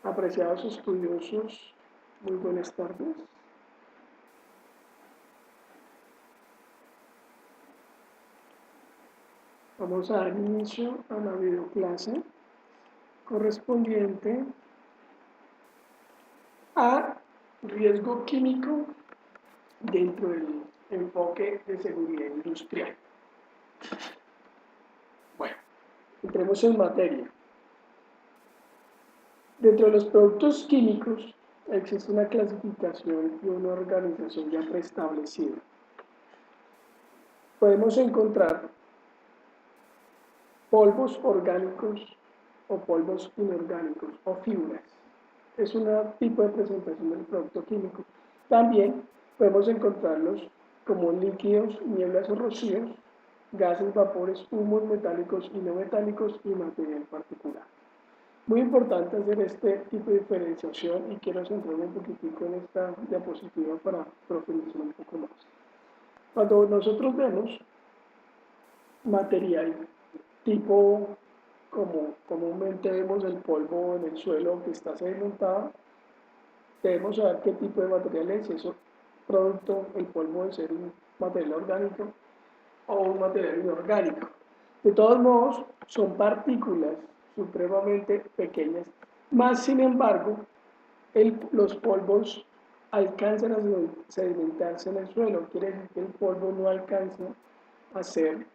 Apreciados estudiosos, muy buenas tardes. Vamos a dar inicio a la videoclase correspondiente a riesgo químico dentro del enfoque de seguridad industrial. Bueno, entremos en materia. Dentro de los productos químicos existe una clasificación y una organización ya preestablecida. Podemos encontrar polvos orgánicos o polvos inorgánicos o fibras. Es un tipo de presentación del producto químico. También podemos encontrarlos como líquidos, nieblas o rocíos, gases, vapores, humos metálicos y no metálicos y material particular. Muy importante hacer este tipo de diferenciación y quiero centrarme un poquitico en esta diapositiva para profundizar un poco más. Cuando nosotros vemos material tipo como comúnmente vemos el polvo en el suelo que está sedimentado, debemos saber qué tipo de material es, eso producto, el polvo de ser un material orgánico o un material inorgánico. De todos modos, son partículas supremamente pequeñas, más sin embargo, los polvos alcanzan a sedimentarse en el suelo, quiere decir que el polvo no alcanza a ser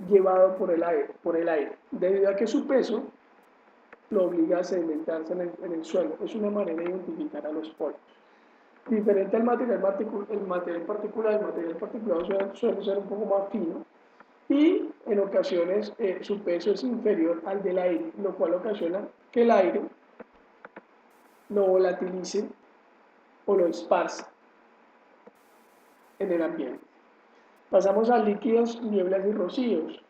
llevado por el aire, debido a que su peso lo obliga a sedimentarse en el suelo. Es una manera de identificar a los polvos. Diferente al material particular, el material particular suele ser un poco más fino y en ocasiones su peso es inferior al del aire, lo cual ocasiona que el aire lo volatilice o lo esparza en el ambiente. Pasamos a líquidos, nieblas y rocíos.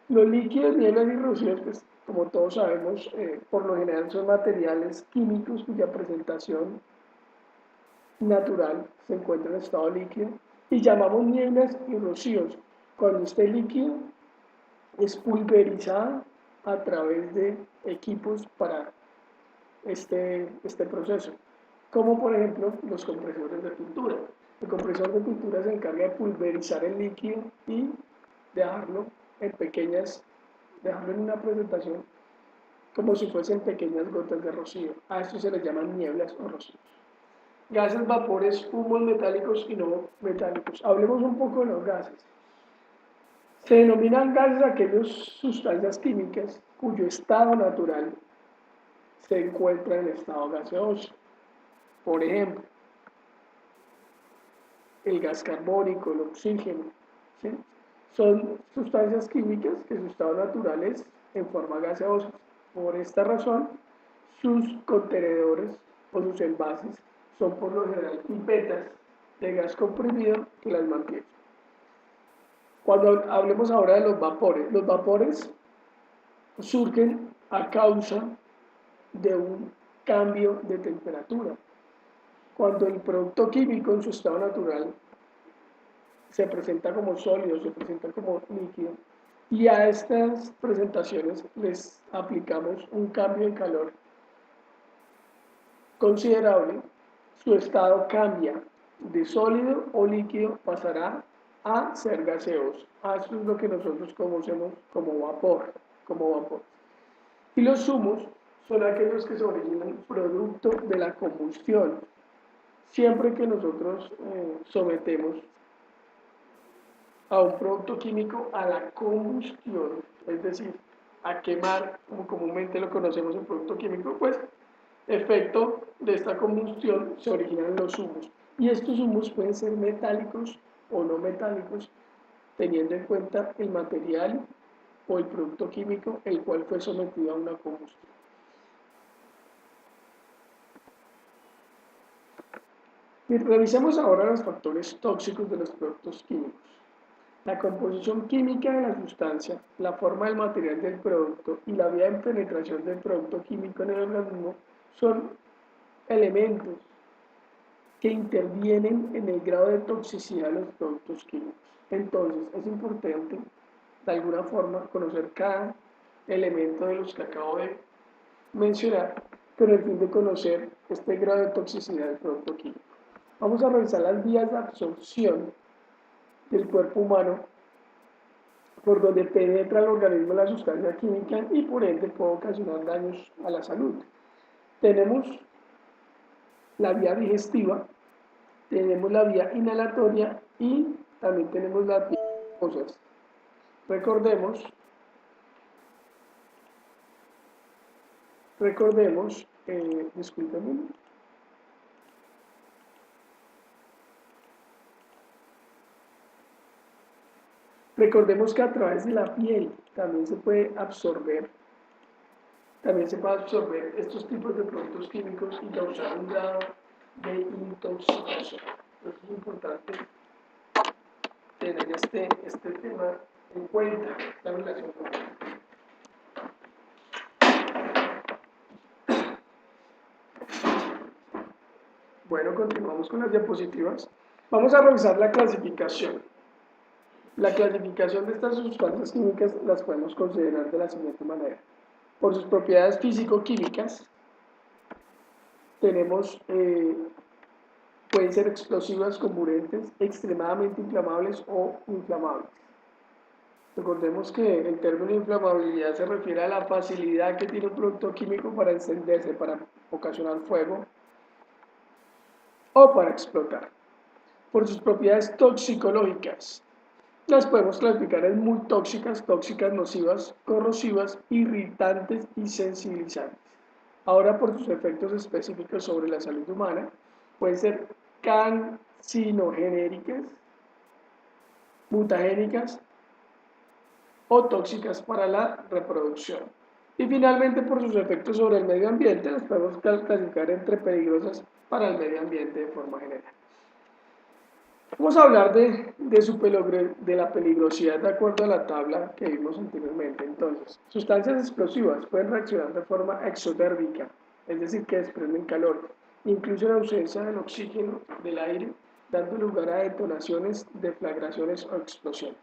Los líquidos, nieblas y rocíos, pues, como todos sabemos, por lo general son materiales químicos cuya presentación natural se encuentra en estado líquido y llamamos nieblas y rocíos cuando este líquido es pulverizado a través de equipos para este proceso, como por ejemplo los compresores de pintura. El compresor de pintura se encarga de pulverizar el líquido y dejarlo dejarlo en una presentación como si fuesen pequeñas gotas de rocío. A esto se les llaman nieblas o rocíos. Gases, vapores, humos metálicos y no metálicos. Hablemos un poco de los gases. Se denominan gases aquellas sustancias químicas cuyo estado natural se encuentra en estado gaseoso. Por ejemplo, el gas carbónico, el oxígeno, ¿sí? Son sustancias químicas que su estado natural es en forma gaseosa. Por esta razón, sus contenedores o sus envases son por lo general pipetas de gas comprimido que las mantienen. Cuando hablemos ahora de los vapores surgen a causa de un cambio de temperatura. Cuando el producto químico en su estado natural se presenta como sólido, se presenta como líquido, y a estas presentaciones les aplicamos un cambio de calor considerable, su estado cambia de sólido o líquido, pasará a ser gaseoso. Esto es lo que nosotros conocemos como vapor, Y los humos son aquellos que se originan producto de la combustión. Siempre que nosotros sometemos a un producto químico a la combustión, es decir, a quemar, como comúnmente lo conocemos el producto químico, pues efecto de esta combustión se originan los humos. Y estos humos pueden ser metálicos o no metálicos, teniendo en cuenta el material o el producto químico el cual fue sometido a una combustión. Y revisemos ahora los factores tóxicos de los productos químicos. La composición química de la sustancia, la forma del material del producto y la vía de penetración del producto químico en el organismo son elementos que intervienen en el grado de toxicidad de los productos químicos. Entonces, es importante, de alguna forma, conocer cada elemento de los que acabo de mencionar, con el fin de conocer este grado de toxicidad del producto químico. Vamos a revisar las vías de absorción del cuerpo humano por donde penetra el organismo la sustancia química y por ende puede ocasionar daños a la salud. Tenemos la vía digestiva, tenemos la vía inhalatoria y también tenemos las vías mucosas. Recordemos, discúlpenme. Recordemos que a través de la piel también se puede absorber estos tipos de productos químicos y causar un grado de intoxicación. Entonces es importante tener este tema en cuenta, la relación con él. Bueno, continuamos con las diapositivas. Vamos a revisar la clasificación. La clasificación de estas sustancias químicas las podemos considerar de la siguiente manera. Por sus propiedades físico-químicas, tenemos, pueden ser explosivas, comburentes, extremadamente inflamables o inflamables. Recordemos que el término inflamabilidad se refiere a la facilidad que tiene un producto químico para encenderse, para ocasionar fuego o para explotar. Por sus propiedades toxicológicas, las podemos clasificar en muy tóxicas, tóxicas, nocivas, corrosivas, irritantes y sensibilizantes. Ahora, por sus efectos específicos sobre la salud humana, pueden ser carcinogénicas, mutagénicas o tóxicas para la reproducción. Y finalmente, por sus efectos sobre el medio ambiente, las podemos clasificar entre peligrosas para el medio ambiente de forma general. Vamos a hablar de la peligrosidad de acuerdo a la tabla que vimos anteriormente. Entonces, sustancias explosivas pueden reaccionar de forma exotérmica, es decir, que desprenden calor, incluso en ausencia del oxígeno del aire, dando lugar a detonaciones, deflagraciones o explosiones.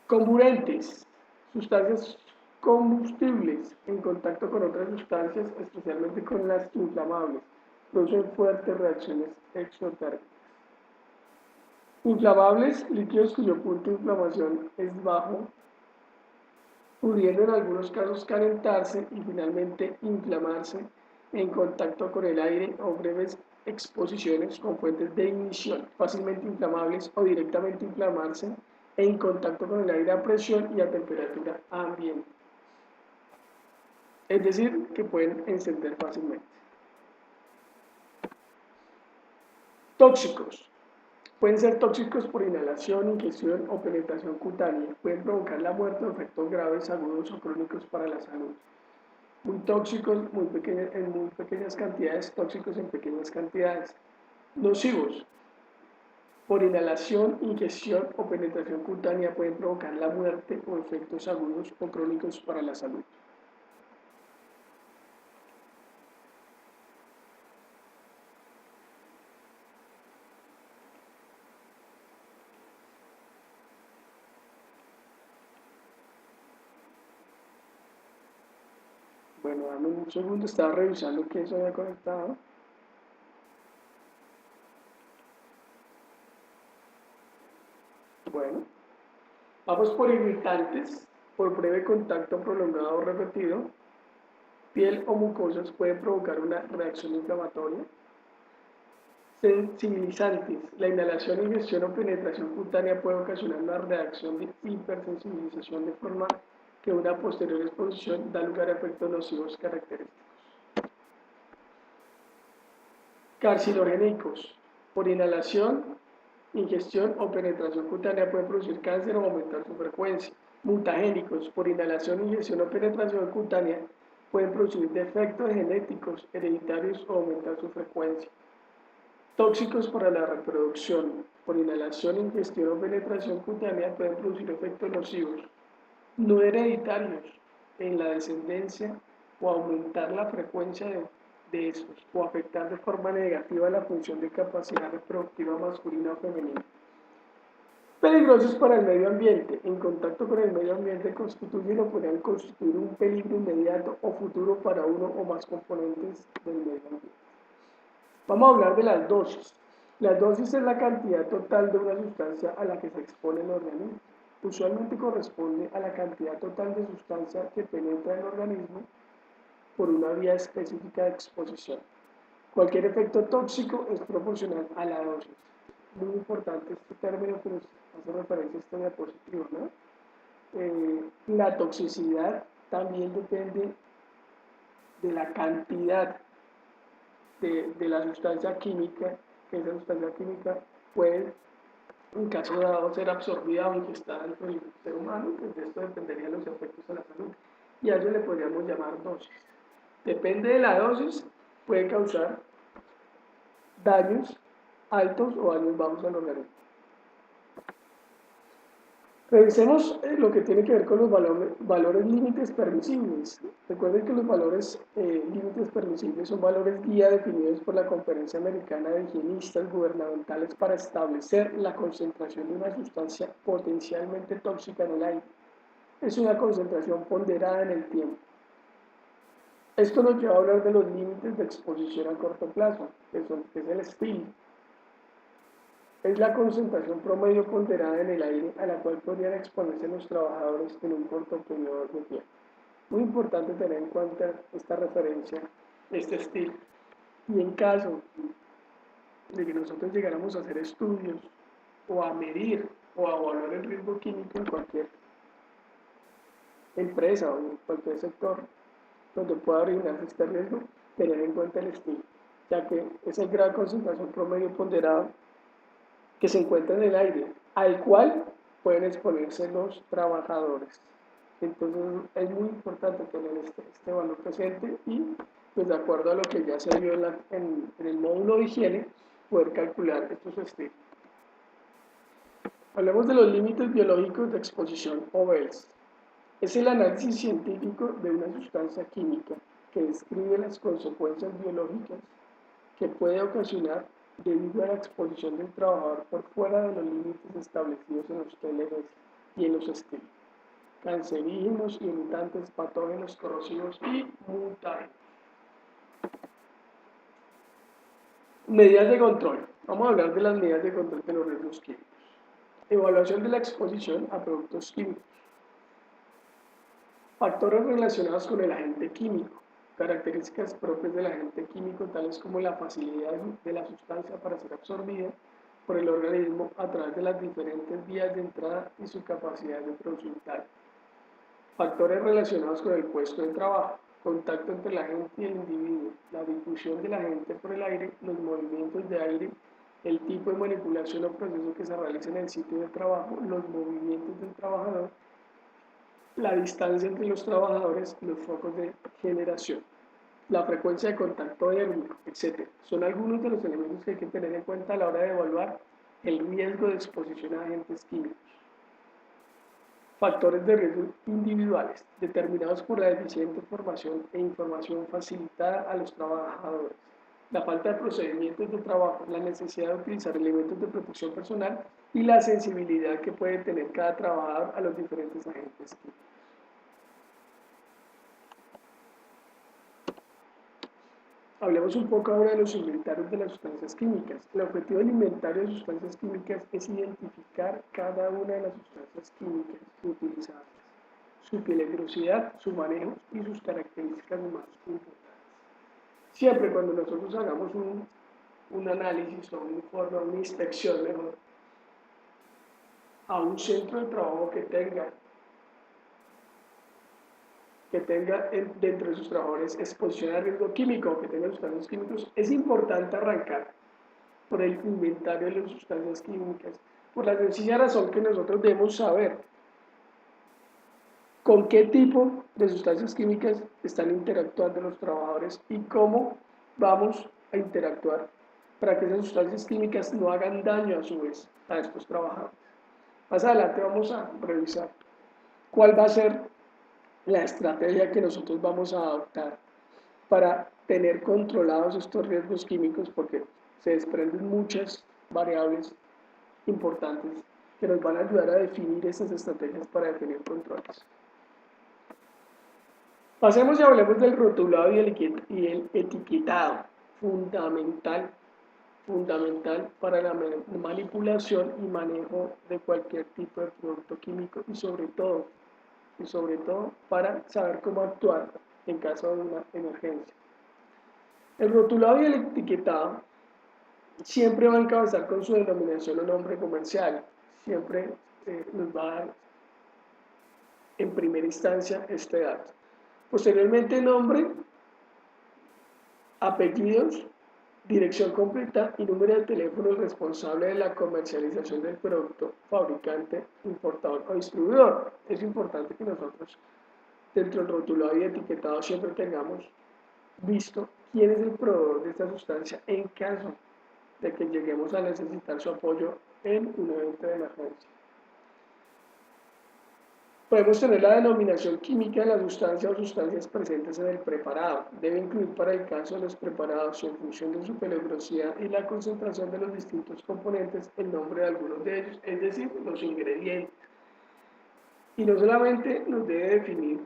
Comburentes, sustancias combustibles en contacto con otras sustancias, especialmente con las inflamables, producen fuertes reacciones exotérmicas. Inflamables, líquidos cuyo punto de inflamación es bajo, pudiendo en algunos casos calentarse y finalmente inflamarse en contacto con el aire o breves exposiciones con fuentes de ignición, fácilmente inflamables o directamente inflamarse en contacto con el aire a presión y a temperatura ambiente. Es decir, que pueden encender fácilmente. Tóxicos. Pueden ser tóxicos por inhalación, ingestión o penetración cutánea. Pueden provocar la muerte o efectos graves, agudos o crónicos para la salud. Muy tóxicos en muy pequeñas cantidades, tóxicos en pequeñas cantidades. Nocivos. Por inhalación, ingestión o penetración cutánea pueden provocar la muerte o efectos agudos o crónicos para la salud. Bueno, dame un segundo, estaba revisando que eso había conectado. Bueno, vamos por irritantes, por breve contacto prolongado o repetido. Piel o mucosas pueden provocar una reacción inflamatoria. Sensibilizantes, la inhalación, ingestión o penetración cutánea puede ocasionar una reacción de hipersensibilización de forma que una posterior exposición da lugar a efectos nocivos característicos. Carcinogénicos, por inhalación, ingestión o penetración cutánea pueden producir cáncer o aumentar su frecuencia. Mutagénicos, por inhalación, ingestión o penetración cutánea pueden producir defectos genéticos, hereditarios o aumentar su frecuencia. Tóxicos para la reproducción, por inhalación, ingestión o penetración cutánea pueden producir efectos nocivos, no hereditarios en la descendencia o aumentar la frecuencia de de estos o afectar de forma negativa la función de capacidad reproductiva masculina o femenina. Peligrosos para el medio ambiente. En contacto con el medio ambiente constituyen o podrían constituir un peligro inmediato o futuro para uno o más componentes del medio ambiente. Vamos a hablar de las dosis. La dosis es la cantidad total de una sustancia a la que se expone el organismo. Usualmente corresponde a la cantidad total de sustancia que penetra en el organismo por una vía específica de exposición. Cualquier efecto tóxico es proporcional a la dosis. Muy importante este término que nos hace referencia a esta diapositiva, ¿no? La toxicidad también depende de la cantidad de la sustancia química, que esa sustancia química puede, en caso dado, ser absorbida o ingesta dentro del ser humano, pues de esto dependerían los efectos a la salud. Y a eso le podríamos llamar dosis. Depende de la dosis, puede causar daños altos o daños bajos al organismo. Revisemos lo que tiene que ver con los valores límites permisibles. Recuerden que los valores límites permisibles son valores guía definidos por la Conferencia Americana de Higienistas Gubernamentales para establecer la concentración de una sustancia potencialmente tóxica en el aire. Es una concentración ponderada en el tiempo. Esto nos lleva a hablar de los límites de exposición a corto plazo, que es el SPIL. Es la concentración promedio ponderada en el aire a la cual podrían exponerse los trabajadores en un corto periodo de tiempo. Muy importante tener en cuenta esta referencia, este estilo. Y en caso de que nosotros llegáramos a hacer estudios o a medir o a evaluar el riesgo químico en cualquier empresa o en cualquier sector donde pueda originarse este riesgo, tener en cuenta el estilo, ya que es el grado de concentración promedio ponderado que se encuentra en el aire, al cual pueden exponerse los trabajadores. Entonces es muy importante tener este valor presente y, pues de acuerdo a lo que ya se vio en el módulo de higiene, poder calcular estos estilos. Hablemos de los límites biológicos de exposición o BELS. Es el análisis científico de una sustancia química que describe las consecuencias biológicas que puede ocasionar debido a la exposición del trabajador por fuera de los límites establecidos en los TLBs y en los estilos, cancerígenos, irritantes, patógenos, corrosivos y mutagénicos. Medidas de control. Vamos a hablar de las medidas de control de los riesgos químicos. Evaluación de la exposición a productos químicos. Factores relacionados con el agente químico. Características propias del agente químico, tales como la facilidad de la sustancia para ser absorbida por el organismo a través de las diferentes vías de entrada y su capacidad de producir tal. Factores relacionados con el puesto de trabajo, contacto entre el agente y el individuo, la difusión del agente por el aire, los movimientos de aire, el tipo de manipulación o proceso que se realiza en el sitio de trabajo, los movimientos del trabajador, la distancia entre los trabajadores y los focos de generación, la frecuencia de contacto térmico, etc. Son algunos de los elementos que hay que tener en cuenta a la hora de evaluar el riesgo de exposición a agentes químicos. Factores de riesgo individuales, determinados por la deficiente formación e información facilitada a los trabajadores, la falta de procedimientos de trabajo, la necesidad de utilizar elementos de protección personal y la sensibilidad que puede tener cada trabajador a los diferentes agentes químicos. Hablemos un poco ahora de los inventarios de las sustancias químicas. El objetivo del inventario de sustancias químicas es identificar cada una de las sustancias químicas utilizadas, su peligrosidad, su manejo y sus características más importantes. Siempre cuando nosotros hagamos un análisis o un informe o una inspección mejor a un centro de trabajo que tenga dentro de sus trabajadores exposición a riesgo químico o que tenga sustancias químicos, es importante arrancar por el inventario de las sustancias químicas, por la sencilla razón que nosotros debemos saber con qué tipo de sustancias químicas están interactuando los trabajadores y cómo vamos a interactuar para que esas sustancias químicas no hagan daño a su vez a estos trabajadores. Más adelante vamos a revisar cuál va a ser la estrategia que nosotros vamos a adoptar para tener controlados estos riesgos químicos porque se desprenden muchas variables importantes que nos van a ayudar a definir esas estrategias para definir controles. Pasemos y hablemos del rotulado y el etiquetado, fundamental para la manipulación y manejo de cualquier tipo de producto químico y sobre todo para saber cómo actuar en caso de una emergencia. El rotulado y el etiquetado siempre va a encabezar con su denominación o nombre comercial, siempre nos va a dar en primera instancia este dato. Posteriormente nombre, apellidos, dirección completa y número de teléfono responsable de la comercialización del producto, fabricante, importador o distribuidor. Es importante que nosotros dentro del rotulado y etiquetado siempre tengamos visto quién es el proveedor de esta sustancia en caso de que lleguemos a necesitar su apoyo en un evento de emergencia. Podemos tener la denominación química de la sustancia o sustancias presentes en el preparado. Debe incluir para el caso de los preparados y en función de su peligrosidad y la concentración de los distintos componentes el nombre de algunos de ellos, es decir, los ingredientes. Y no solamente nos debe definir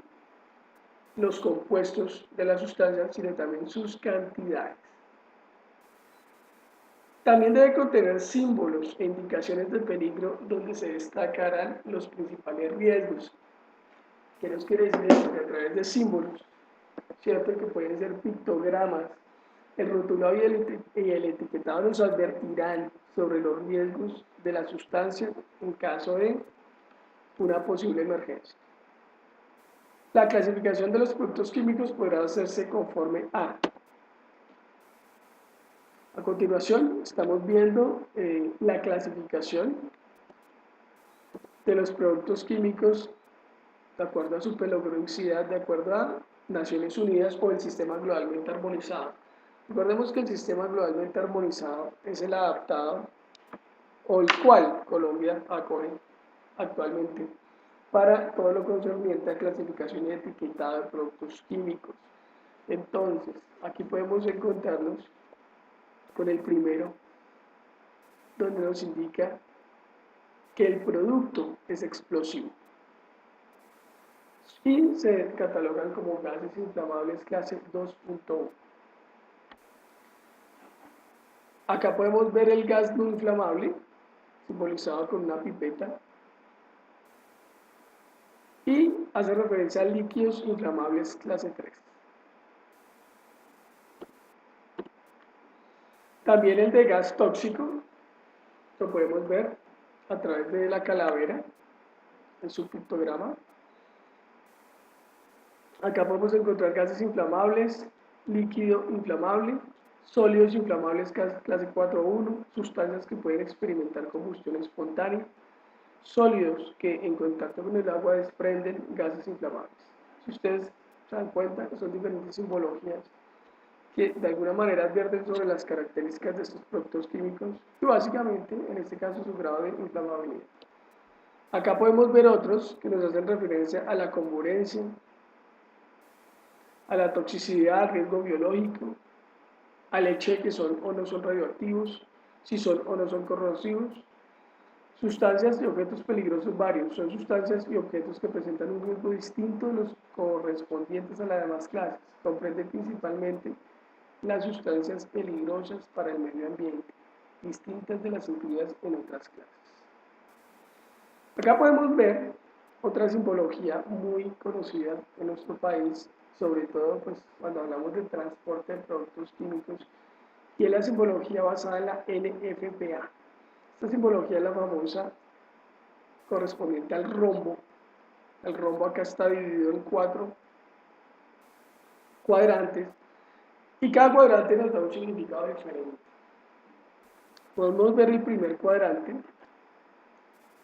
los compuestos de la sustancia, sino también sus cantidades. También debe contener símbolos e indicaciones de peligro donde se destacarán los principales riesgos. ¿Qué nos quiere decir esto? Que a través de símbolos, ¿cierto? Que pueden ser pictogramas, el rotulado y el etiquetado nos advertirán sobre los riesgos de la sustancia en caso de una posible emergencia. La clasificación de los productos químicos podrá hacerse conforme a. A continuación, estamos viendo la clasificación de los productos químicos de acuerdo a su peligrosidad, de acuerdo a Naciones Unidas o el Sistema Globalmente Armonizado. Recordemos que el Sistema Globalmente Armonizado es el adaptado o el cual Colombia acoge actualmente para todo lo concerniente a clasificación y etiquetado de productos químicos. Entonces, aquí podemos encontrarnos con el primero, donde nos indica que el producto es explosivo y se catalogan como gases inflamables clase 2.1. Acá podemos ver el gas no inflamable, simbolizado con una pipeta, y hace referencia a líquidos inflamables clase 3. También el de gas tóxico, lo podemos ver a través de la calavera en su pictograma. Acá podemos encontrar gases inflamables, líquido inflamable, sólidos inflamables clase 4.1, sustancias que pueden experimentar combustión espontánea, sólidos que en contacto con el agua desprenden gases inflamables. Si ustedes se dan cuenta, son diferentes simbologías que de alguna manera advierten sobre las características de estos productos químicos y básicamente, en este caso, su grado de inflamabilidad. Acá podemos ver otros que nos hacen referencia a la comburencia, a la toxicidad, al riesgo biológico, al hecho de que son o no son radioactivos, si son o no son corrosivos. Sustancias y objetos peligrosos varios son sustancias y objetos que presentan un riesgo distinto de los correspondientes a las demás clases. Comprende principalmente las sustancias peligrosas para el medio ambiente, distintas de las incluidas en otras clases. Acá podemos ver otra simbología muy conocida en nuestro país, sobre todo pues, cuando hablamos de transporte de productos químicos, y es la simbología basada en la NFPA. Esta simbología es la famosa correspondiente al rombo. El rombo acá está dividido en 4 cuadrantes y cada cuadrante nos da un significado diferente. Podemos ver el primer cuadrante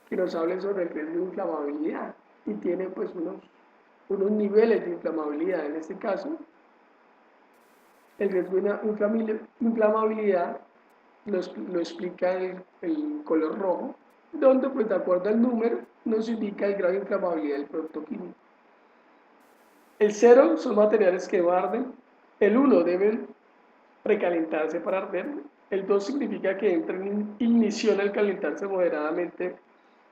que nos habla sobre el riesgo de inflamabilidad y tiene pues unos niveles de inflamabilidad. En este caso, el riesgo de inflamabilidad lo explica el color rojo, donde pues de acuerdo al número nos indica el grado de inflamabilidad del producto químico. El 0 son materiales que no arden, El 1 debe precalentarse para arder. El 2 significa que entra en ignición al calentarse moderadamente.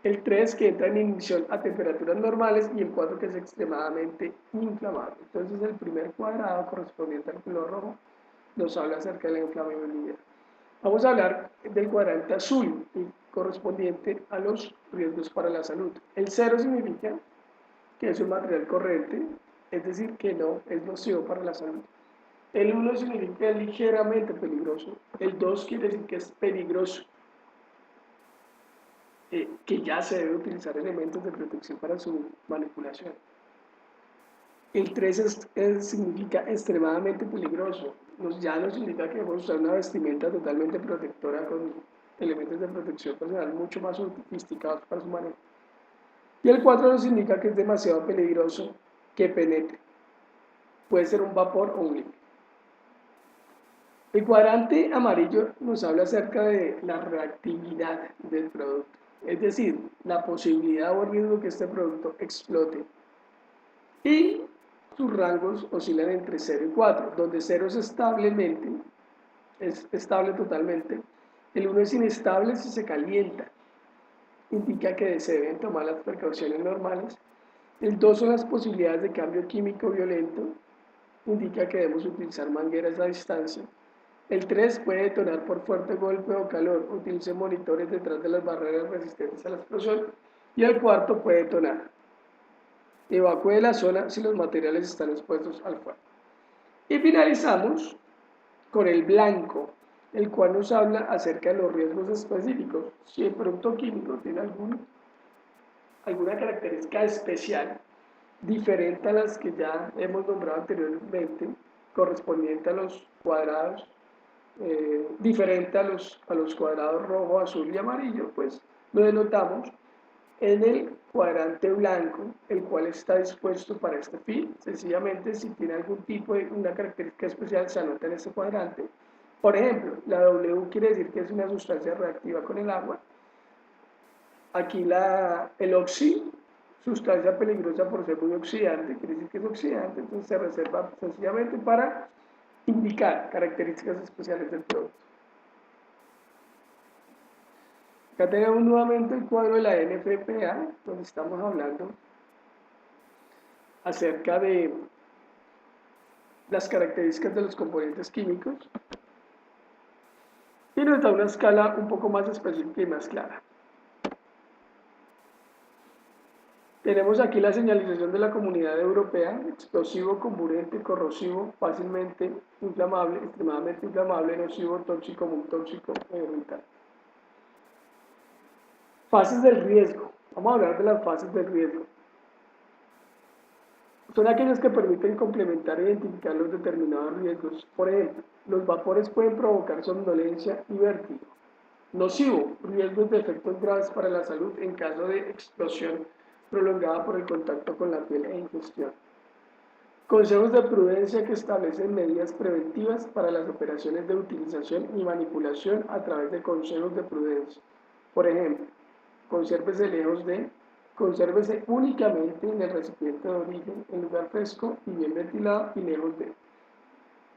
El 3 que entra en ignición a temperaturas normales y el 4 que es extremadamente inflamable. Entonces el primer cuadrado correspondiente al color rojo nos habla acerca de la inflamabilidad. Vamos a hablar del cuadrante azul y correspondiente a los riesgos para la salud. El 0 significa que es un material corriente, es decir, que no es nocivo para la salud. El 1 significa que es ligeramente peligroso. El 2 quiere decir que es peligroso, que ya se debe utilizar elementos de protección para su manipulación. El 3 significa extremadamente peligroso. Ya no significa que debemos usar una vestimenta totalmente protectora con elementos de protección personal mucho más sofisticados para su manejo. Y el 4 nos indica que es demasiado peligroso que penetre. Puede ser un vapor o un líquido. El cuadrante amarillo nos habla acerca de la reactividad del producto, es decir, la posibilidad o el riesgo que este producto explote. Y sus rangos oscilan entre 0 y 4, donde 0 es estable totalmente. El 1 es inestable si se calienta, indica que se deben tomar las precauciones normales. El 2 son las posibilidades de cambio químico violento, indica que debemos utilizar mangueras a distancia. El 3 puede detonar por fuerte golpe o calor, utilice monitores detrás de las barreras resistentes a la explosión. Y el 4 puede detonar. Evacúe de la zona si los materiales están expuestos al fuego. Y finalizamos con el blanco, el cual nos habla acerca de los riesgos específicos. Si el producto químico tiene alguna característica especial, diferente a las que ya hemos nombrado anteriormente, correspondiente a los cuadrados, diferente a los cuadrados rojo, azul y amarillo, pues lo denotamos en el cuadrante blanco, el cual está dispuesto para este fin. Sencillamente, si tiene algún tipo de una característica especial, se anota en este cuadrante. Por ejemplo, la W quiere decir que es una sustancia reactiva con el agua. Aquí el oxi, sustancia peligrosa por ser muy oxidante, quiere decir que es oxidante, entonces se reserva sencillamente para indicar características especiales del producto. Acá tenemos nuevamente el cuadro de la NFPA, donde estamos hablando acerca de las características de los componentes químicos y nos da una escala un poco más específica y más clara. Tenemos aquí la señalización de la Comunidad Europea: explosivo, comburente, corrosivo, fácilmente inflamable, extremadamente inflamable, nocivo, tóxico, muy tóxico e irritante. Fases del riesgo. Vamos a hablar de las fases del riesgo. Son aquellas que permiten complementar e identificar los determinados riesgos. Por ejemplo, los vapores pueden provocar somnolencia y vértigo. Nocivo, riesgos de efectos graves para la salud en caso de explosión prolongada por el contacto con la piel e ingestión. Consejos de prudencia que establecen medidas preventivas para las operaciones de utilización y manipulación a través de consejos de prudencia. Por ejemplo, consérvese únicamente en el recipiente de origen, en lugar fresco y bien ventilado y lejos de él.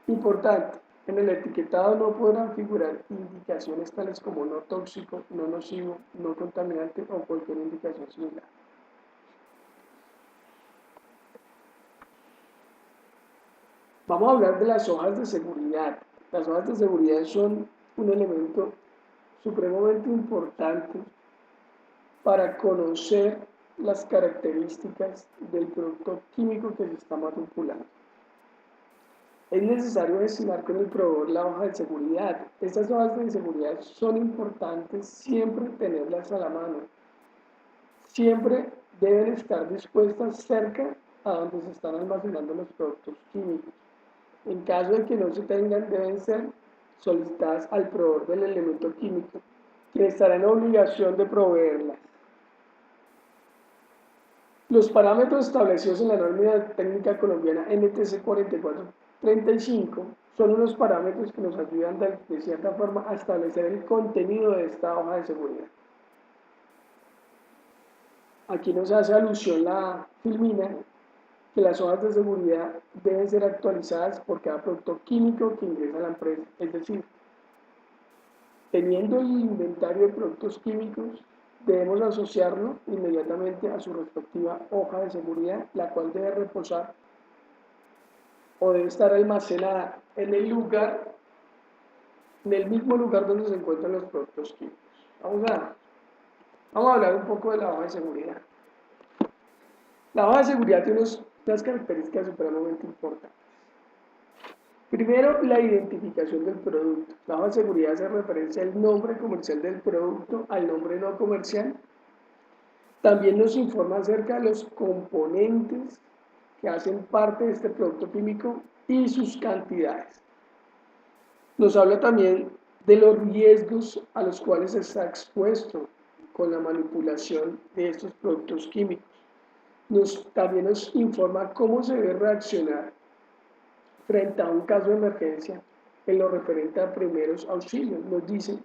Importante, en el etiquetado no podrán figurar indicaciones tales como no tóxico, no nocivo, no contaminante o cualquier indicación similar. Vamos a hablar de las hojas de seguridad. Las hojas de seguridad son un elemento supremamente importante para conocer las características del producto químico que se está manipulando. Es necesario gestionar con el proveedor la hoja de seguridad. Estas hojas de seguridad son importantes siempre tenerlas a la mano. Siempre deben estar dispuestas cerca a donde se están almacenando los productos químicos. En caso de que no se tengan, deben ser solicitadas al proveedor del elemento químico, quien estará en obligación de proveerlas. Los parámetros establecidos en la norma técnica colombiana NTC 4435 son unos parámetros que nos ayudan de cierta forma a establecer el contenido de esta hoja de seguridad. Aquí nos hace alusión la filmina, que las hojas de seguridad deben ser actualizadas por cada producto químico que ingresa a la empresa. Es decir, teniendo el inventario de productos químicos, debemos asociarlo inmediatamente a su respectiva hoja de seguridad, la cual debe reposar o debe estar almacenada en el mismo lugar donde se encuentran los productos químicos. Vamos a hablar un poco de la hoja de seguridad. La hoja de seguridad tiene unas características supremamente importantes. Primero, la identificación del producto. La hoja de seguridad hace referencia al nombre comercial del producto, al nombre no comercial. También nos informa acerca de los componentes que hacen parte de este producto químico y sus cantidades. Nos habla también de los riesgos a los cuales se está expuesto con la manipulación de estos productos químicos. También nos informa cómo se debe reaccionar frente a un caso de emergencia en lo referente a primeros auxilios. Nos dice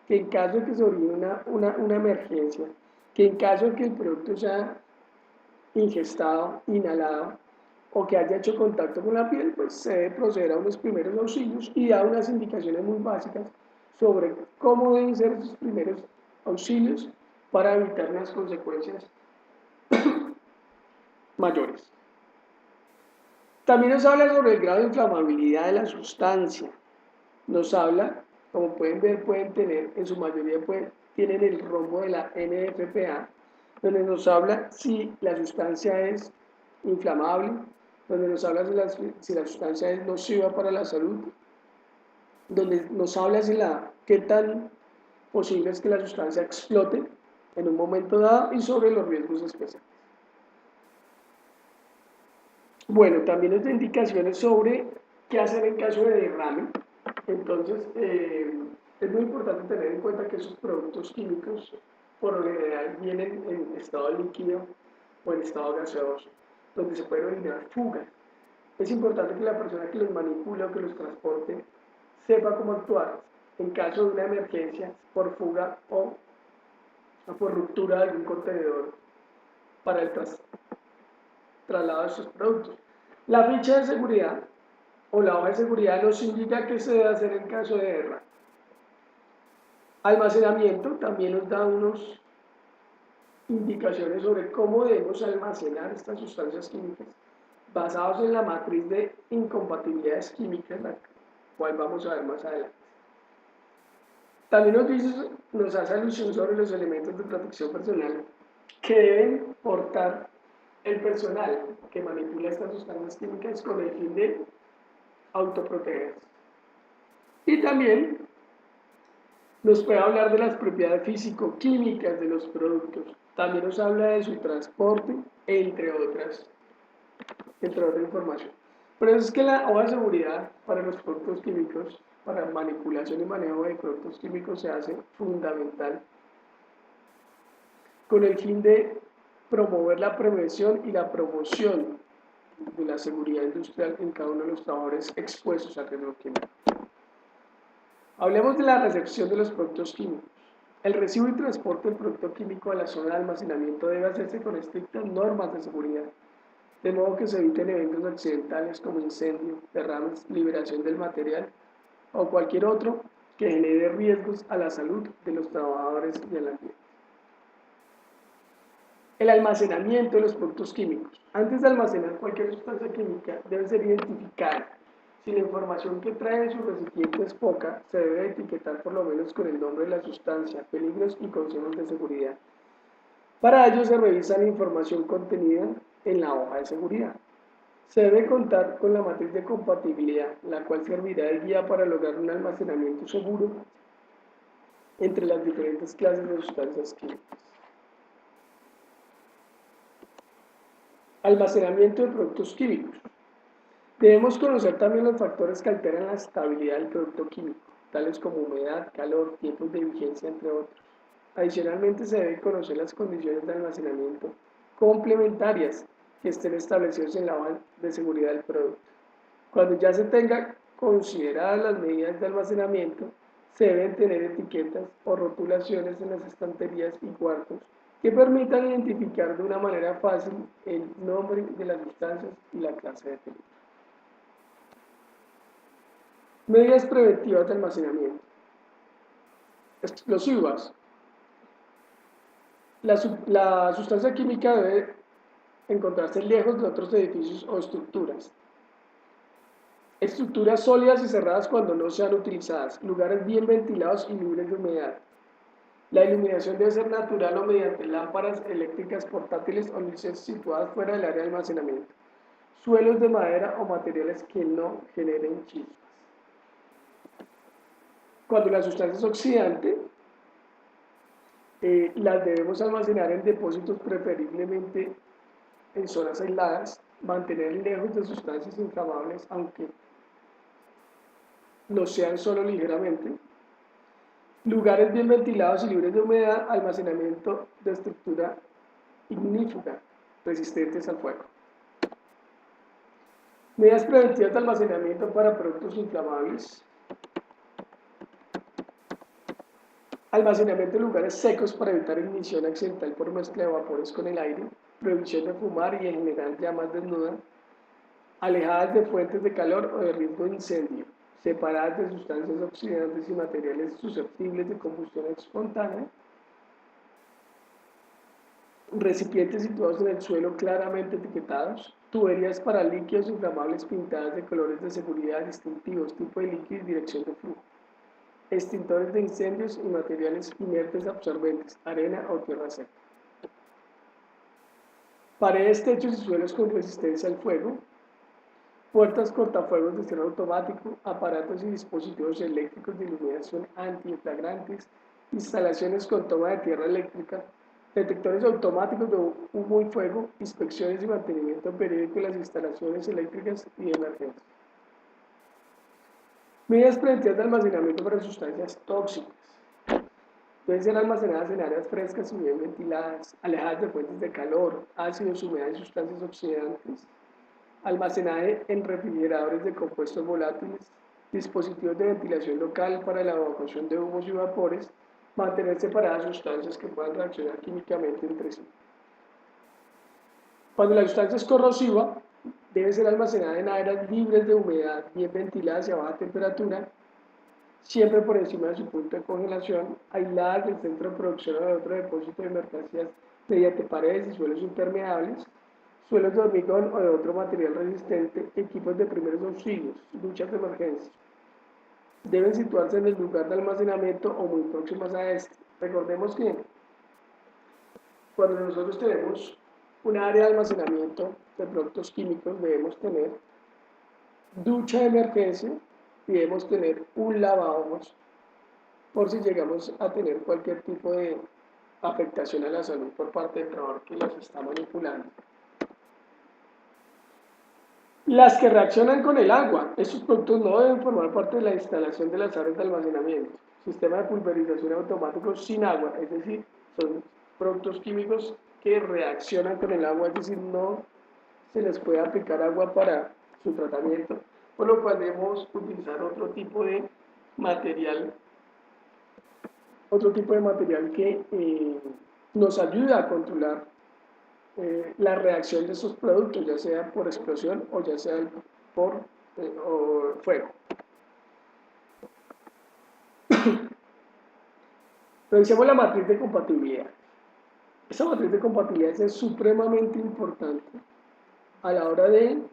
que en caso de que se origine una emergencia, que en caso de que el producto sea ingestado, inhalado o que haya hecho contacto con la piel, pues se debe proceder a unos primeros auxilios y da unas indicaciones muy básicas sobre cómo deben ser esos primeros auxilios para evitar unas consecuencias mayores. También nos habla sobre el grado de inflamabilidad de la sustancia. Nos habla, como pueden ver, pueden tener, en su mayoría tienen el rombo de la NFPA, donde nos habla si la sustancia es inflamable, donde nos habla si la sustancia es nociva para la salud, donde nos habla qué tan posible es que la sustancia explote en un momento dado y sobre los riesgos especiales. Bueno, también nos da indicaciones sobre qué hacer en caso de derrame. Entonces, es muy importante tener en cuenta que esos productos químicos por lo general vienen en estado líquido o en estado gaseoso, donde se pueden originar fugas. Es importante que la persona que los manipula o que los transporte sepa cómo actuar en caso de una emergencia por fuga o por ruptura de algún contenedor para el traslado de estos productos. La ficha de seguridad o la hoja de seguridad nos indica qué se debe hacer en caso de derrame. Almacenamiento también nos da unas indicaciones sobre cómo debemos almacenar estas sustancias químicas basados en la matriz de incompatibilidades químicas, la cual vamos a ver más adelante. También nos hace alusión sobre los elementos de protección personal que deben portar el personal que manipula estas sustancias químicas con el fin de autoprotegerse. Y también nos puede hablar de las propiedades físico-químicas de los productos. También nos habla de su transporte, entre otra información. Por eso es que la hoja de seguridad para los productos químicos, para manipulación y manejo de productos químicos, se hace fundamental con el fin de promover la prevención y la promoción de la seguridad industrial en cada uno de los trabajadores expuestos al riesgo químico. Hablemos de la recepción de los productos químicos. El recibo y transporte del producto químico a la zona de almacenamiento debe hacerse con estrictas normas de seguridad, de modo que se eviten eventos accidentales como incendio, derrames, liberación del material o cualquier otro que genere riesgos a la salud de los trabajadores y al ambiente. El almacenamiento de los productos químicos. Antes de almacenar cualquier sustancia química, debe ser identificada. Si la información que trae en su recipiente es poca, se debe etiquetar por lo menos con el nombre de la sustancia, peligros y consejos de seguridad. Para ello se revisa la información contenida en la hoja de seguridad. Se debe contar con la matriz de compatibilidad, la cual servirá de guía para lograr un almacenamiento seguro entre las diferentes clases de sustancias químicas. Almacenamiento de productos químicos. Debemos conocer también los factores que alteran la estabilidad del producto químico, tales como humedad, calor, tiempos de vigencia, entre otros. Adicionalmente, se deben conocer las condiciones de almacenamiento complementarias que estén establecidas en la hoja de seguridad del producto. Cuando ya se tengan consideradas las medidas de almacenamiento, se deben tener etiquetas o rotulaciones en las estanterías y cuartos que permitan identificar de una manera fácil el nombre de las sustancias y la clase de peligro. Medidas preventivas de almacenamiento. Explosivas. La sustancia química debe encontrarse lejos de otros edificios o estructuras. Estructuras sólidas y cerradas cuando no sean utilizadas. Lugares bien ventilados y libres de humedad. La iluminación debe ser natural o mediante lámparas eléctricas portátiles o luces situadas fuera del área de almacenamiento. Suelos de madera o materiales que no generen chispas. Cuando la sustancia es oxidante, las debemos almacenar en depósitos preferiblemente en zonas aisladas, mantener lejos de sustancias inflamables aunque lo sean solo ligeramente, lugares bien ventilados y libres de humedad, almacenamiento de estructura ignífuga, resistentes al fuego. Medidas preventivas de almacenamiento para productos inflamables. Almacenamiento en lugares secos para evitar ignición accidental por mezcla de vapores con el aire, prohibición de fumar y en general llamas desnudas, alejadas de fuentes de calor o de riesgo de incendio, separadas de sustancias oxidantes y materiales susceptibles de combustión espontánea, recipientes situados en el suelo claramente etiquetados, tuberías para líquidos inflamables pintadas de colores de seguridad distintivos, tipo de líquido y dirección de flujo, extintores de incendios y materiales inertes absorbentes, arena o tierra seca. Paredes, techos y suelos con resistencia al fuego, puertas cortafuegos de cierre automático, aparatos y dispositivos eléctricos de iluminación antiinflagrantes, instalaciones con toma de tierra eléctrica, detectores automáticos de humo y fuego, inspecciones y mantenimiento periódico de las instalaciones eléctricas y de emergencia. Medidas preventivas de almacenamiento para sustancias tóxicas. Deben ser almacenadas en áreas frescas y bien ventiladas, alejadas de fuentes de calor, ácidos, humedad y sustancias oxidantes. Almacenaje en refrigeradores de compuestos volátiles, dispositivos de ventilación local para la evacuación de humos y vapores, mantener separadas sustancias que puedan reaccionar químicamente entre sí. Cuando la sustancia es corrosiva, debe ser almacenada en áreas libres de humedad, bien ventiladas y a baja temperatura, siempre por encima de su punto de congelación, aisladas del centro de producción o de otro depósito de mercancías mediante paredes y suelos impermeables, suelos de hormigón o de otro material resistente, equipos de primeros auxilios, duchas de emergencia. Deben situarse en el lugar de almacenamiento o muy próximas a este. Recordemos que cuando nosotros tenemos un área de almacenamiento de productos químicos, debemos tener ducha de emergencia y debemos tener un lavamanos por si llegamos a tener cualquier tipo de afectación a la salud por parte del trabajador que las está manipulando. Las que reaccionan con el agua, estos productos no deben formar parte de la instalación de las áreas de almacenamiento. Sistema de pulverización automático sin agua, es decir, son productos químicos que reaccionan con el agua, es decir, no se les puede aplicar agua para su tratamiento, por lo cual debemos utilizar otro tipo de material que nos ayuda a controlar la reacción de estos productos, ya sea por explosión o ya sea por fuego. Revisemos la matriz de compatibilidad. Esta matriz de compatibilidad es supremamente importante a la hora de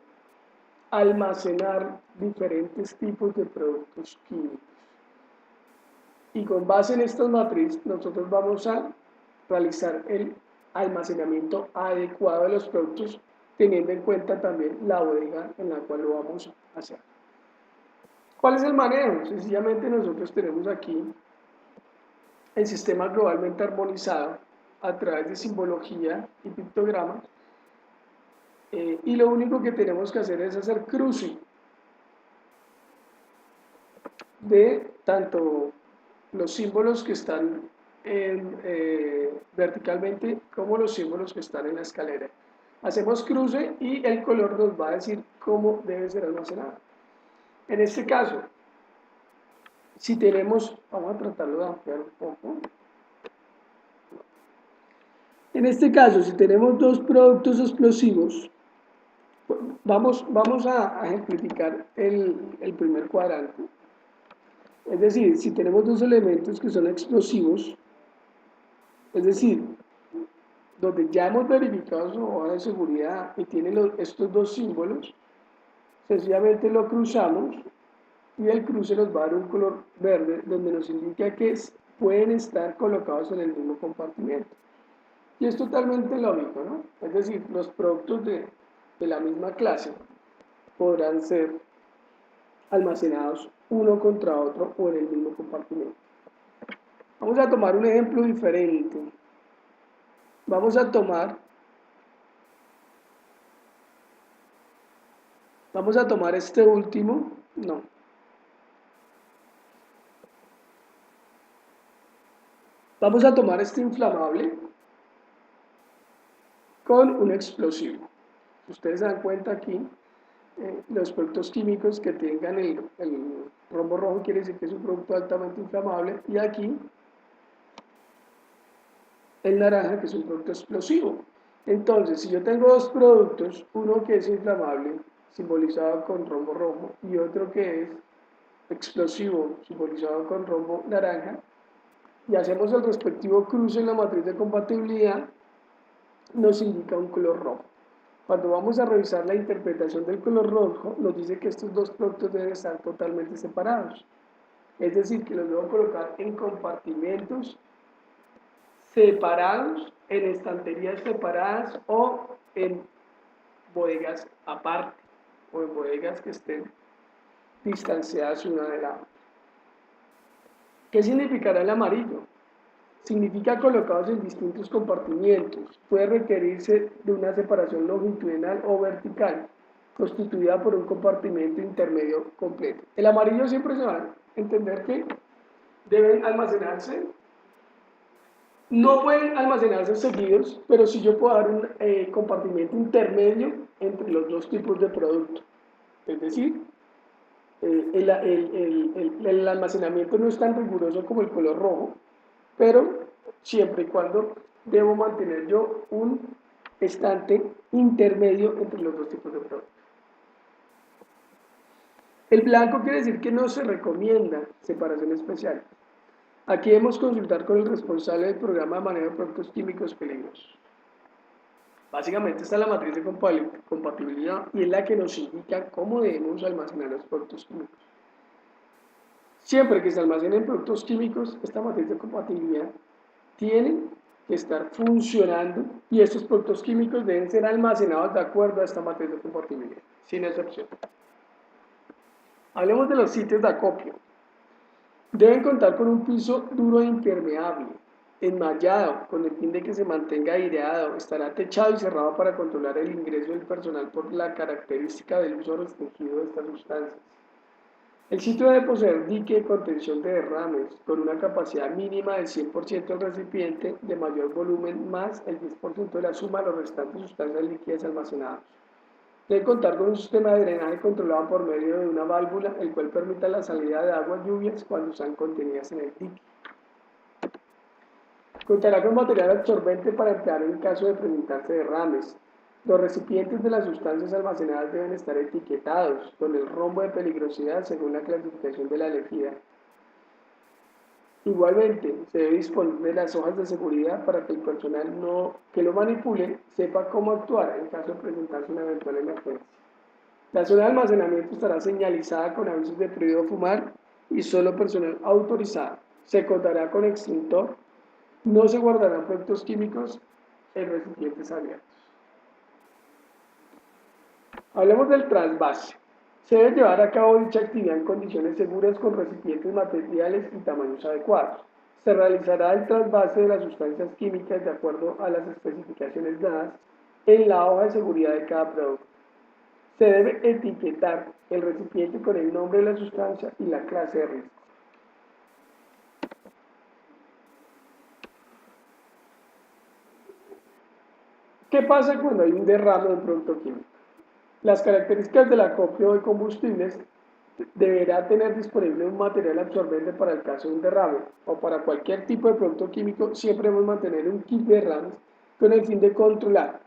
almacenar diferentes tipos de productos químicos. Y con base en estas matrices, nosotros vamos a realizar el almacenamiento adecuado de los productos, teniendo en cuenta también la bodega en la cual lo vamos a hacer. ¿Cuál es el manejo? Sencillamente nosotros tenemos aquí el sistema globalmente armonizado a través de simbología y pictogramas, y lo único que tenemos que hacer es hacer cruce de tanto los símbolos que están verticalmente como los símbolos que están en la escalera. Hacemos cruce y el color nos va a decir cómo debe ser almacenado. En este caso, si tenemos, vamos a tratarlo de ampliar un poco. En este caso, si tenemos dos productos explosivos, vamos a ejemplificar el primer cuadrante. Es decir, si tenemos dos elementos que son explosivos, es decir, donde ya hemos verificado su hoja de seguridad y tiene estos dos símbolos, sencillamente lo cruzamos y el cruce nos va a dar un color verde donde nos indica que pueden estar colocados en el mismo compartimento. Y es totalmente lógico, ¿no? Es decir, los productos de la misma clase podrán ser almacenados uno contra otro o en el mismo compartimento. Vamos a tomar un ejemplo diferente. Vamos a tomar este último, no. Vamos a tomar este inflamable con un explosivo. Si ustedes se dan cuenta aquí, los productos químicos que tengan el rombo rojo quiere decir que es un producto altamente inflamable, y aquí el naranja, que es un producto explosivo. Entonces, si yo tengo dos productos, uno que es inflamable, simbolizado con rombo rojo, y otro que es explosivo, simbolizado con rombo naranja, y hacemos el respectivo cruce en la matriz de compatibilidad, nos indica un color rojo. Cuando vamos a revisar la interpretación del color rojo, nos dice que estos dos productos deben estar totalmente separados. Es decir, que los debo colocar en compartimentos separados, en estanterías separadas o en bodegas aparte, o en bodegas que estén distanciadas una de la otra. ¿Qué significará el amarillo? Significa colocados en distintos compartimientos. Puede requerirse de una separación longitudinal o vertical, constituida por un compartimento intermedio completo. El amarillo siempre se va a entender que deben almacenarse, no pueden almacenarse seguidos, pero sí yo puedo dar un compartimento intermedio entre los dos tipos de producto. Es decir, el almacenamiento no es tan riguroso como el color rojo, pero siempre y cuando debo mantener yo un estante intermedio entre los dos tipos de productos. El blanco quiere decir que no se recomienda separación especial. Aquí debemos consultar con el responsable del programa de manejo de productos químicos peligrosos. Básicamente está la matriz de compatibilidad y es la que nos indica cómo debemos almacenar los productos químicos. Siempre que se almacenen productos químicos, esta matriz de compatibilidad tiene que estar funcionando y estos productos químicos deben ser almacenados de acuerdo a esta matriz de compatibilidad, sin excepción. Hablemos de los sitios de acopio. Deben contar con un piso duro e impermeable, enmallado, con el fin de que se mantenga aireado, estará techado y cerrado para controlar el ingreso del personal por la característica del uso restringido de estas sustancias. El sitio debe poseer dique de contención de derrames, con una capacidad mínima del 100% del recipiente de mayor volumen más el 10% de la suma de las restantes sustancias líquidas almacenadas. Debe contar con un sistema de drenaje controlado por medio de una válvula, el cual permita la salida de aguas lluvias cuando están contenidas en el dique. Contará con material absorbente para emplear en caso de presentarse derrames. Los recipientes de las sustancias almacenadas deben estar etiquetados con el rombo de peligrosidad según la clasificación de la elegida. Igualmente, se debe disponer de las hojas de seguridad para que el personal que lo manipule sepa cómo actuar en caso de presentarse una eventual emergencia. La zona de almacenamiento estará señalizada con avisos de prohibido fumar y solo personal autorizado. Se contará con extintor. No se guardarán productos químicos en recipientes abiertos. Hablemos del trasvase. Se debe llevar a cabo dicha actividad en condiciones seguras con recipientes materiales y tamaños adecuados. Se realizará el trasvase de las sustancias químicas de acuerdo a las especificaciones dadas en la hoja de seguridad de cada producto. Se debe etiquetar el recipiente con el nombre de la sustancia y la clase de riesgo. ¿Qué pasa cuando hay un derrame de un producto químico? Las características del acopio de combustibles deberá tener disponible un material absorbente para el caso de un derrame o para cualquier tipo de producto químico. Siempre debemos mantener un kit de derrames con el fin de controlar.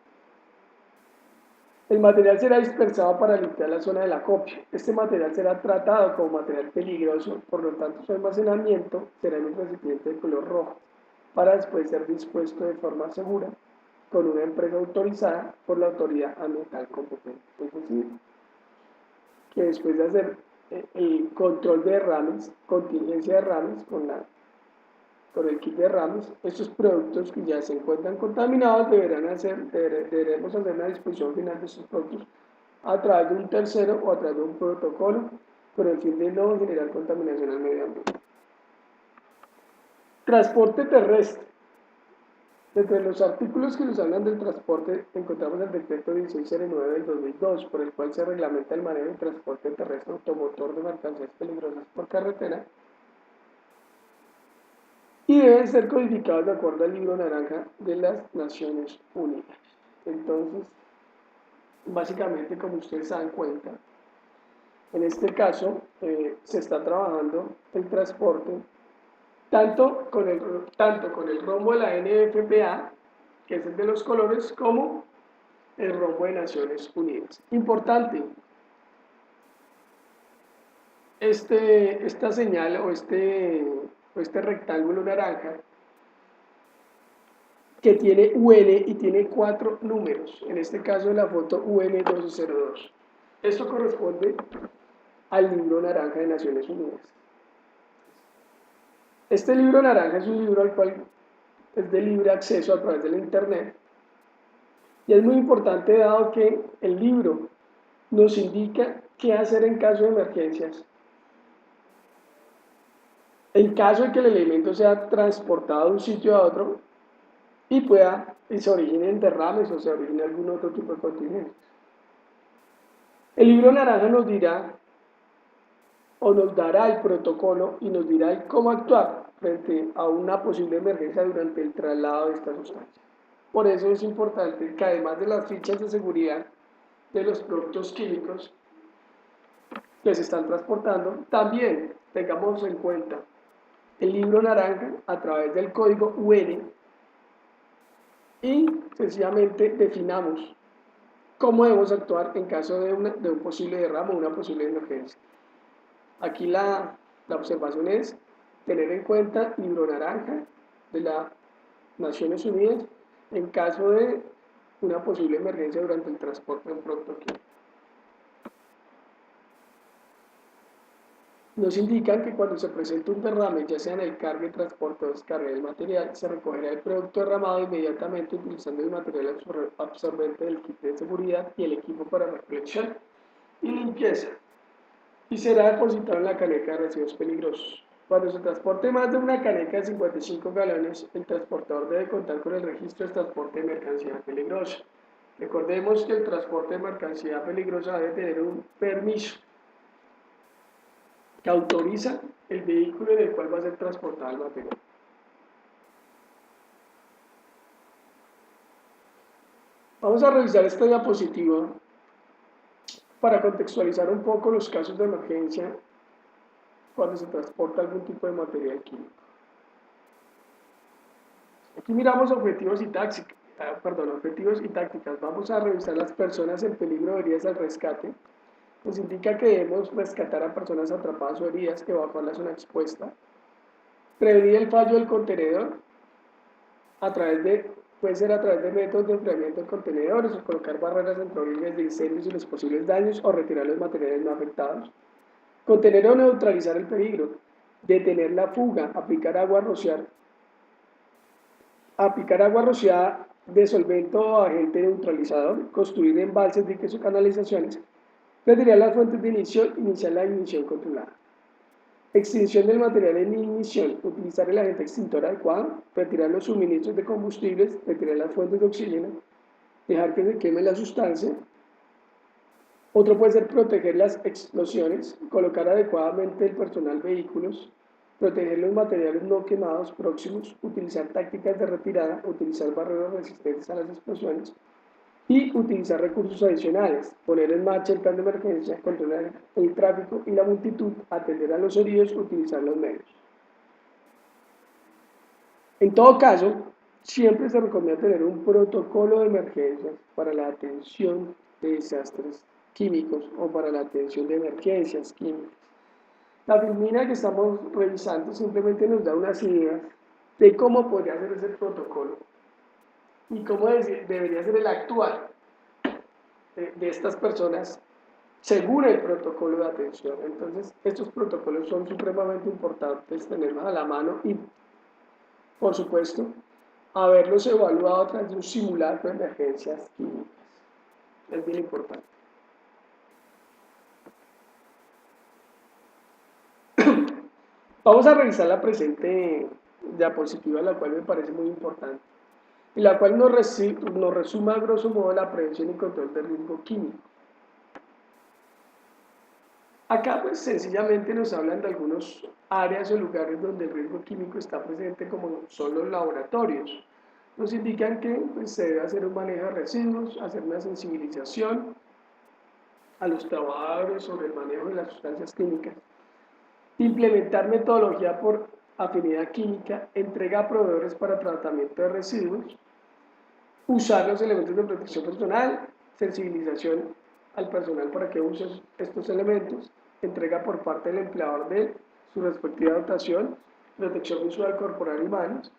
El material será dispersado para limpiar la zona de la copia. Este material será tratado como material peligroso, por lo tanto su almacenamiento será en un recipiente de color rojo, para después ser dispuesto de forma segura con una empresa autorizada por la autoridad ambiental competente. Es decir, que después de hacer el control de derrames, contingencia de derrames con el kit de derrames, estos productos que ya se encuentran contaminados deberemos hacer una disposición final de estos productos a través de un tercero o a través de un protocolo con el fin de no generar contaminación al medio ambiente. Transporte terrestre. Entre los artículos que nos hablan del transporte encontramos el decreto 1609 del 2002, por el cual se reglamenta el manejo y transporte terrestre automotor de mercancías peligrosas por carretera y deben ser codificados de acuerdo al libro naranja de las Naciones Unidas. Entonces, básicamente, como ustedes se dan cuenta, en este caso se está trabajando el transporte tanto con el rombo de la NFPA, que es el de los colores, como el rombo de Naciones Unidas. Importante, esta señal o este rectángulo naranja que tiene UN y tiene 4 números, en este caso la foto UN1202. Esto corresponde al libro naranja de Naciones Unidas. Este libro naranja es un libro al cual es de libre acceso a través de la internet y es muy importante dado que el libro nos indica qué hacer en caso de emergencias. En caso de que el elemento sea transportado de un sitio a otro y se originen derrames o se origine algún otro tipo de contingencia. El libro naranja nos dirá o nos dará el protocolo y nos dirá el cómo actuar frente a una posible emergencia durante el traslado de esta sustancia. Por eso es importante que además de las fichas de seguridad de los productos químicos que se están transportando, también tengamos en cuenta el libro naranja a través del código UN y sencillamente definamos cómo debemos actuar en caso de un posible derrame o una posible emergencia. Aquí la observación es tener en cuenta el libro naranja de las Naciones Unidas en caso de una posible emergencia durante el transporte de un producto químico. Nos indican que cuando se presenta un derrame, ya sea en el cargue, transporte o descarga del material, se recogerá el producto derramado inmediatamente utilizando el material absorbente del kit de seguridad y el equipo para recolección y limpieza, y será depositado en la caneca de residuos peligrosos. Cuando se transporte más de una caneca de 55 galones, el transportador debe contar con el registro de transporte de mercancía peligrosa. Recordemos que el transporte de mercancía peligrosa debe tener un permiso que autoriza el vehículo en el cual va a ser transportado el material. Vamos a revisar esta diapositiva para contextualizar un poco los casos de emergencia cuando se transporta algún tipo de material químico. Aquí miramos objetivos y tácticas. Vamos a revisar las personas en peligro de heridas al rescate. Nos indica que debemos rescatar a personas atrapadas o heridas, evacuar la zona expuesta, prevenir el fallo del contenedor, puede ser a través de métodos de enfriamiento de contenedores o colocar barreras entre orígenes de incendios y los posibles daños o retirar los materiales no afectados. Contener o neutralizar el peligro, detener la fuga, aplicar agua rociada de solvente o agente neutralizador, construir embalses, diques o canalizaciones, retirar las fuentes de ignición, iniciar la ignición controlada. Extinción del material en ignición, utilizar el agente extintor adecuado, retirar los suministros de combustibles, retirar las fuentes de oxígeno, dejar que se queme la sustancia. Otro puede ser proteger las explosiones, colocar adecuadamente el personal vehículos, proteger los materiales no quemados próximos, utilizar tácticas de retirada, utilizar barreras resistentes a las explosiones y utilizar recursos adicionales, poner en marcha el plan de emergencia, controlar el tráfico y la multitud, atender a los heridos, utilizar los medios. En todo caso, Siempre se recomienda tener un protocolo de emergencias para la atención de desastres químicos o para la atención de emergencias químicas. La filmina que estamos revisando simplemente nos da unas ideas de cómo podría ser ese protocolo y cómo debería ser el actuar de estas personas según el protocolo de atención. Entonces, estos protocolos son supremamente importantes tenerlos a la mano y, por supuesto, haberlos evaluado a través de un simulacro de emergencias químicas. Es bien importante. Vamos a revisar la presente diapositiva, la cual me parece muy importante, y la cual nos resuma a grosso modo la prevención y control del riesgo químico. Acá pues sencillamente nos hablan de algunos áreas o lugares donde el riesgo químico está presente, como son los laboratorios. Nos indican que pues, se debe hacer un manejo de residuos, hacer una sensibilización a los trabajadores sobre el manejo de las sustancias químicas, implementar metodología por afinidad química, entrega a proveedores para tratamiento de residuos, usar los elementos de protección personal, sensibilización al personal para que use estos elementos, entrega por parte del empleador de su respectiva dotación, protección visual corporal y manos.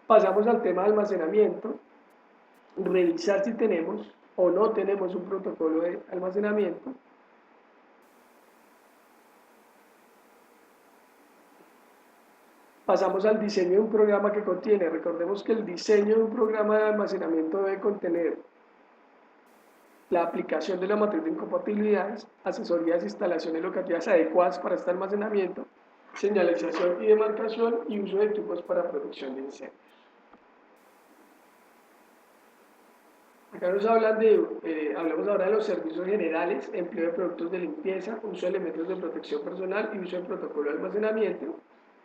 Pasamos al tema de almacenamiento, revisar si tenemos o no tenemos un protocolo de almacenamiento. Pasamos al diseño de un programa que contiene, recordemos que el diseño de un programa de almacenamiento debe contener la aplicación de la matriz de incompatibilidades, asesorías e instalaciones locativas adecuadas para este almacenamiento, señalización y demarcación y uso de equipos para protección de incendios. Acá nos hablan hablamos ahora de los servicios generales, empleo de productos de limpieza, uso de elementos de protección personal y uso de protocolo de almacenamiento.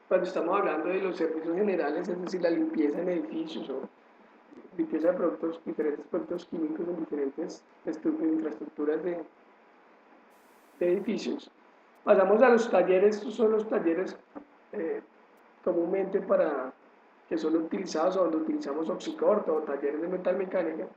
Cuando estamos hablando de los servicios generales, es decir, la limpieza en edificios o limpieza de productos, diferentes productos químicos en diferentes infraestructuras de edificios. Pasamos a los talleres. Estos son los talleres comúnmente que son utilizados o donde utilizamos oxicorto o talleres de metalmecánica,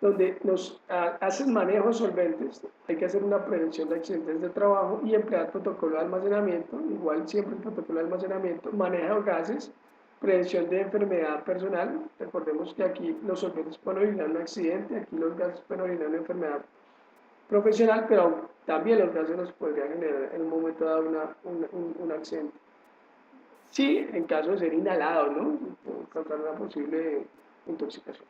donde nos hacen manejo de solventes. Hay que hacer una prevención de accidentes de trabajo y emplear protocolo de almacenamiento, igual siempre el protocolo de almacenamiento, manejo de gases, prevención de enfermedad personal. Recordemos que aquí los solventes pueden originar un accidente, aquí los gases pueden originar una enfermedad profesional, pero también los gases nos podrían generar en un momento dado un accidente. Sí, en caso de ser inhalados, ¿no? Causar una posible intoxicación.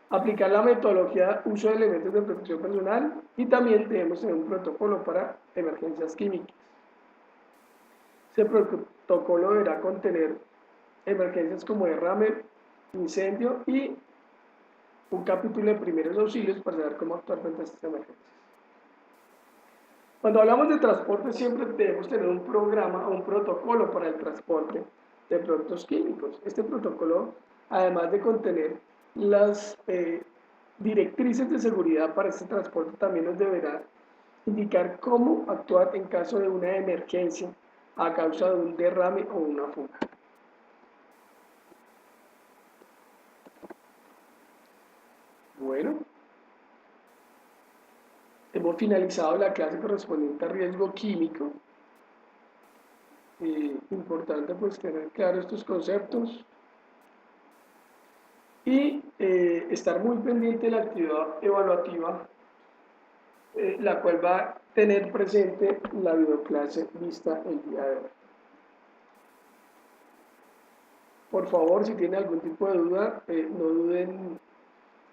Aplicar la metodología uso de elementos de protección personal y también debemos tener un protocolo para emergencias químicas. Ese protocolo deberá contener emergencias como derrame, incendio y un capítulo de primeros auxilios para saber cómo actuar frente a estas emergencias. Cuando hablamos de transporte siempre debemos tener un programa o un protocolo para el transporte de productos químicos. Este protocolo, además de contener las directrices de seguridad para este transporte, también nos deberá indicar cómo actuar en caso de una emergencia a causa de un derrame o una fuga. Bueno, hemos finalizado la clase correspondiente a riesgo químico. Importante pues tener claro estos conceptos y estar muy pendiente de la actividad evaluativa, la cual va a tener presente la videoclase vista el día de hoy. Por favor, si tienen algún tipo de duda, no duden,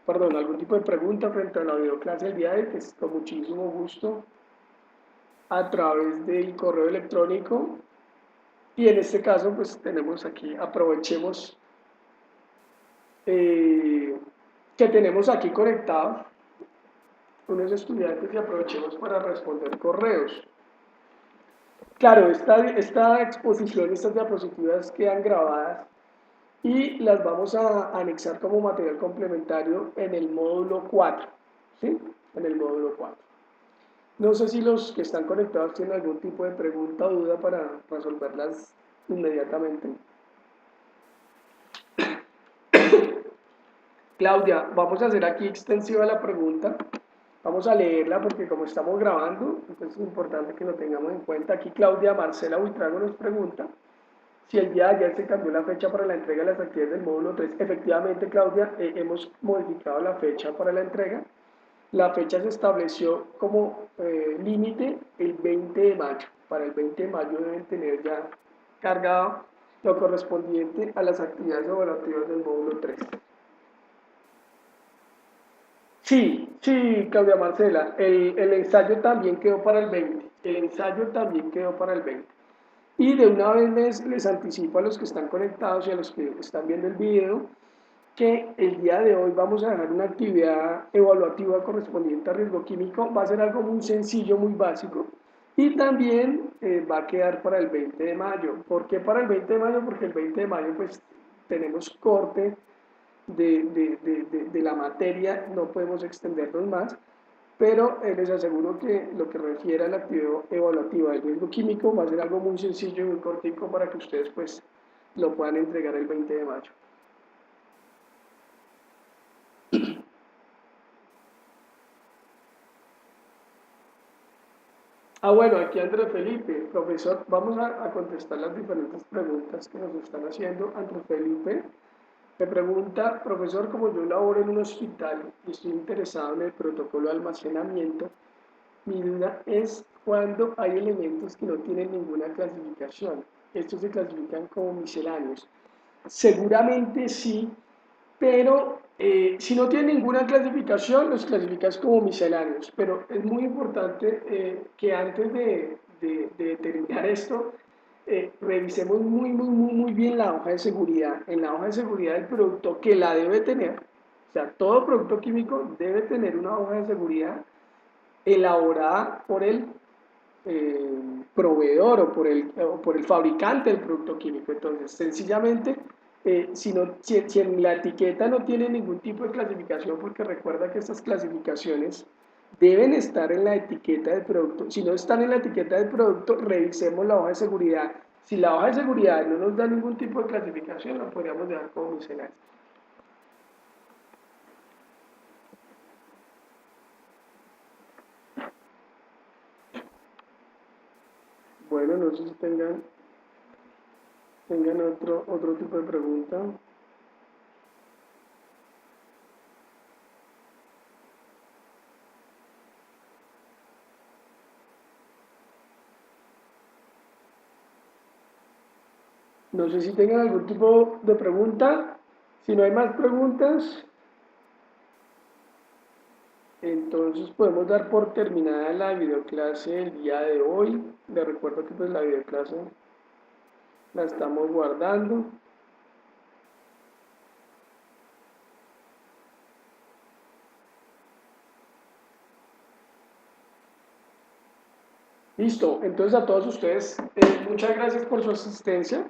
perdón, algún tipo de pregunta frente a la videoclase del día de hoy, que es con muchísimo gusto a través del correo electrónico. Y en este caso, pues tenemos aquí, aprovechemos que tenemos aquí conectados unos estudiantes y aprovechemos para responder correos. Claro, esta exposición, estas diapositivas quedan grabadas y las vamos a anexar como material complementario en el módulo 4, ¿sí? En el módulo 4. No sé si los que están conectados tienen algún tipo de pregunta o duda para resolverlas inmediatamente. Claudia, vamos a hacer aquí extensiva la pregunta. Vamos a leerla porque como estamos grabando, entonces es importante que lo tengamos en cuenta. Aquí Claudia Marcela Buitrago nos pregunta si el día de ayer se cambió la fecha para la entrega de las actividades del módulo 3. Efectivamente, Claudia, hemos modificado la fecha para la entrega. La fecha se estableció como límite el 20 de mayo. Para el 20 de mayo deben tener ya cargado lo correspondiente a las actividades evaluativas del módulo 3. Sí, sí, Claudia Marcela, el ensayo también quedó para el 20. El ensayo también quedó para el 20. Y de una vez les anticipo a los que están conectados y a los que están viendo el video que el día de hoy vamos a dejar una actividad evaluativa correspondiente a riesgo químico. Va a ser algo muy sencillo, muy básico. Y también va a quedar para el 20 de mayo. ¿Por qué para el 20 de mayo? Porque el 20 de mayo pues tenemos corte de la materia, no podemos extendernos más, pero les aseguro que lo que refiere a la actividad evaluativa del riesgo químico va a ser algo muy sencillo y muy cortico para que ustedes pues lo puedan entregar el 20 de mayo. Bueno, aquí Andrés Felipe, profesor, vamos a contestar las diferentes preguntas que nos están haciendo. Andrés Felipe me pregunta, profesor, como yo laboro en un hospital y estoy interesado en el protocolo de almacenamiento, mi duda es cuando hay elementos que no tienen ninguna clasificación. Estos se clasifican como misceláneos. Seguramente sí, pero si no tienen ninguna clasificación, los clasificas como misceláneos. Pero es muy importante que antes de determinar esto, revisemos muy bien la hoja de seguridad. En la hoja de seguridad del producto que la debe tener, o sea, todo producto químico debe tener una hoja de seguridad elaborada por el proveedor o por el fabricante del producto químico. Entonces, sencillamente, si en la etiqueta no tiene ningún tipo de clasificación, porque recuerda que estas clasificaciones deben estar en la etiqueta del producto. Si no están en la etiqueta del producto, revisemos la hoja de seguridad. Si la hoja de seguridad no nos da ningún tipo de clasificación, la podríamos dejar como miscelánea. Bueno, no sé si tengan otro tipo de pregunta. No sé si tengan algún tipo de pregunta. Si no hay más preguntas, entonces podemos dar por terminada la videoclase el día de hoy. Les recuerdo que pues la videoclase la estamos guardando. Listo, entonces a todos ustedes, muchas gracias por su asistencia.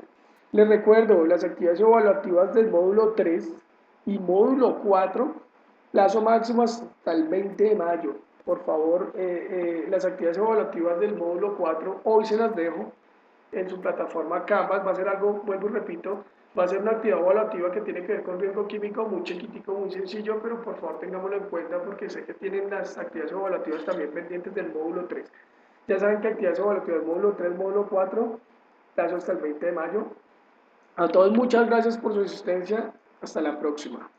Les recuerdo las actividades evaluativas del módulo 3 y módulo 4, plazo máximo hasta el 20 de mayo. Por favor, las actividades evaluativas del módulo 4 hoy se las dejo en su plataforma Canvas. Va a ser algo, vuelvo y repito, va a ser una actividad evaluativa que tiene que ver con riesgo químico, muy chiquitico, muy sencillo, pero por favor tengámoslo en cuenta porque sé que tienen las actividades evaluativas también pendientes del módulo 3. Ya saben que actividades evaluativas módulo 3, módulo 4, plazo hasta el 20 de mayo. A todos muchas gracias por su asistencia. Hasta la próxima.